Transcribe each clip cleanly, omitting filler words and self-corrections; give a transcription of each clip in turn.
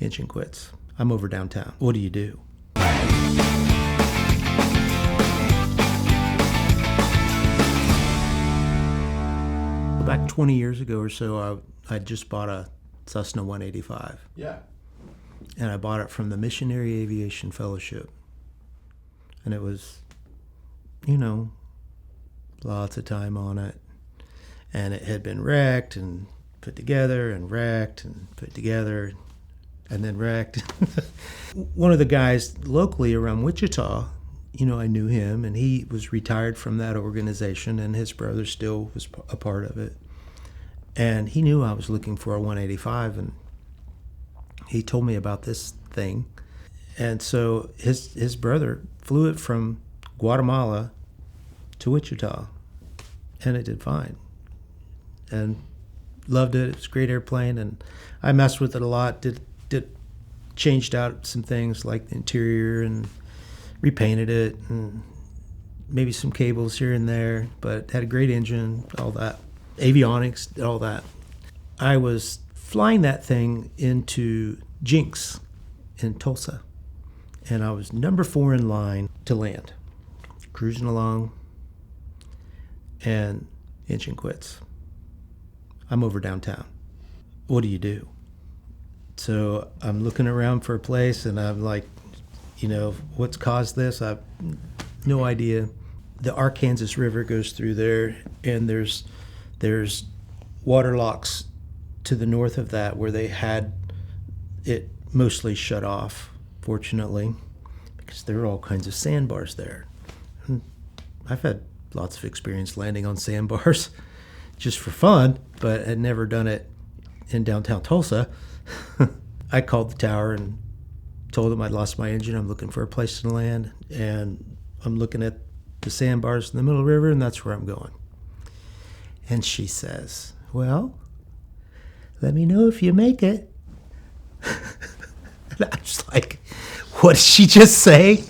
Engine quits. I'm over downtown. What do you do? Back 20 years ago or so, I just bought a Cessna 185. Yeah. And I bought it from the Missionary Aviation Fellowship. And it was, lots of time on it. And it had been wrecked and put together and wrecked and put together and then wrecked. One of the guys locally around Wichita, I knew him, and he was retired from that organization, and his brother still was a part of it. And he knew I was looking for a 185, and he told me about this thing. And so his brother flew it from Guatemala to Wichita, and it did fine. And loved it. It was a great airplane, and I messed with it a lot. Changed out some things like the interior and repainted it and maybe some cables here and there, but had a great engine, all that. Avionics, all that. I was flying that thing into Jinx in Tulsa, and I was number 4 in line to land. Cruising along, and engine quits. I'm over downtown. What do you do? So I'm looking around for a place, and I'm like, what's caused this? I've no idea. The Arkansas River goes through there, and there's water locks to the north of that where they had it mostly shut off, fortunately, because there are all kinds of sandbars there. And I've had lots of experience landing on sandbars just for fun, but had never done it in downtown Tulsa. I called the tower and told them I'd lost my engine. I'm looking for a place to land, and I'm looking at the sandbars in the middle of the river, and that's where I'm going. And she says, well, let me know if you make it. And I was like, what did she just say?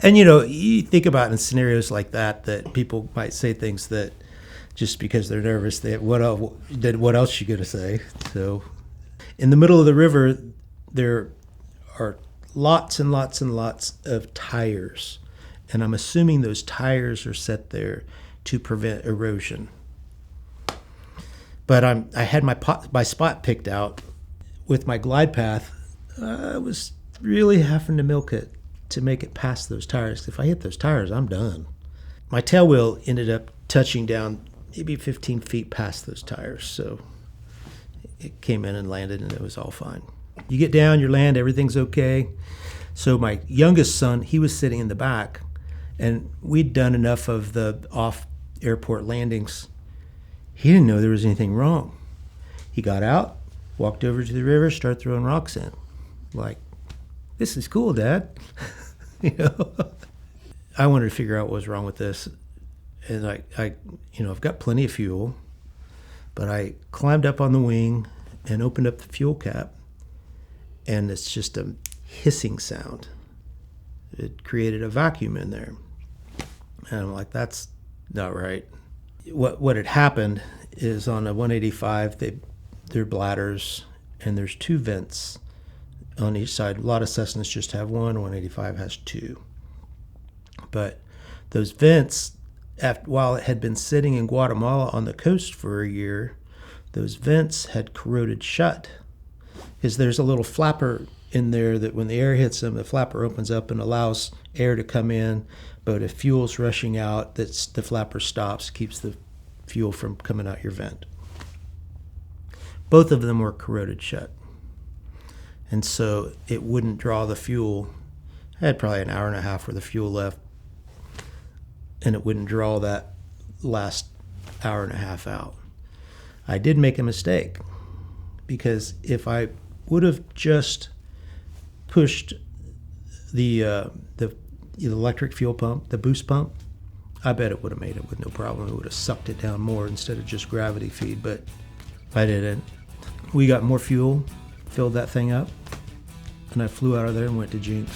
And, you think about in scenarios like that people might say things that just because they're nervous, what else you going to say? So in the middle of the river, there are lots and lots and lots of tires. And I'm assuming those tires are set there to prevent erosion. But I had my spot picked out with my glide path. I was really having to milk it to make it past those tires. If I hit those tires, I'm done. My tail wheel ended up touching down maybe 15 feet past those tires. So it came in and landed, and it was all fine. You get down, you land, everything's okay. So my youngest son, he was sitting in the back, and we'd done enough of the off-airport landings. He didn't know there was anything wrong. He got out, walked over to the river, started throwing rocks in. Like, this is cool, Dad. I wanted to figure out what was wrong with this. And I've got plenty of fuel, but I climbed up on the wing and opened up the fuel cap, and it's just a hissing sound. It created a vacuum in there. And I'm like, that's not right. What had happened is on a 185, they're bladders, and there's 2 vents on each side. A lot of Cessnas just have one, 185 has 2. But those vents, while it had been sitting in Guatemala on the coast for a year, those vents had corroded shut. Because there's a little flapper in there that when the air hits them, the flapper opens up and allows air to come in. But if fuel's rushing out, the flapper stops, keeps the fuel from coming out your vent. Both of them were corroded shut. And so it wouldn't draw the fuel. I had probably an hour and a half worth of fuel left, and it wouldn't draw that last hour and a half out. I did make a mistake, because if I would have just pushed the electric fuel pump, the boost pump, I bet it would have made it with no problem. It would have sucked it down more instead of just gravity feed, but I didn't. We got more fuel, filled that thing up, and I flew out of there and went to Jinx.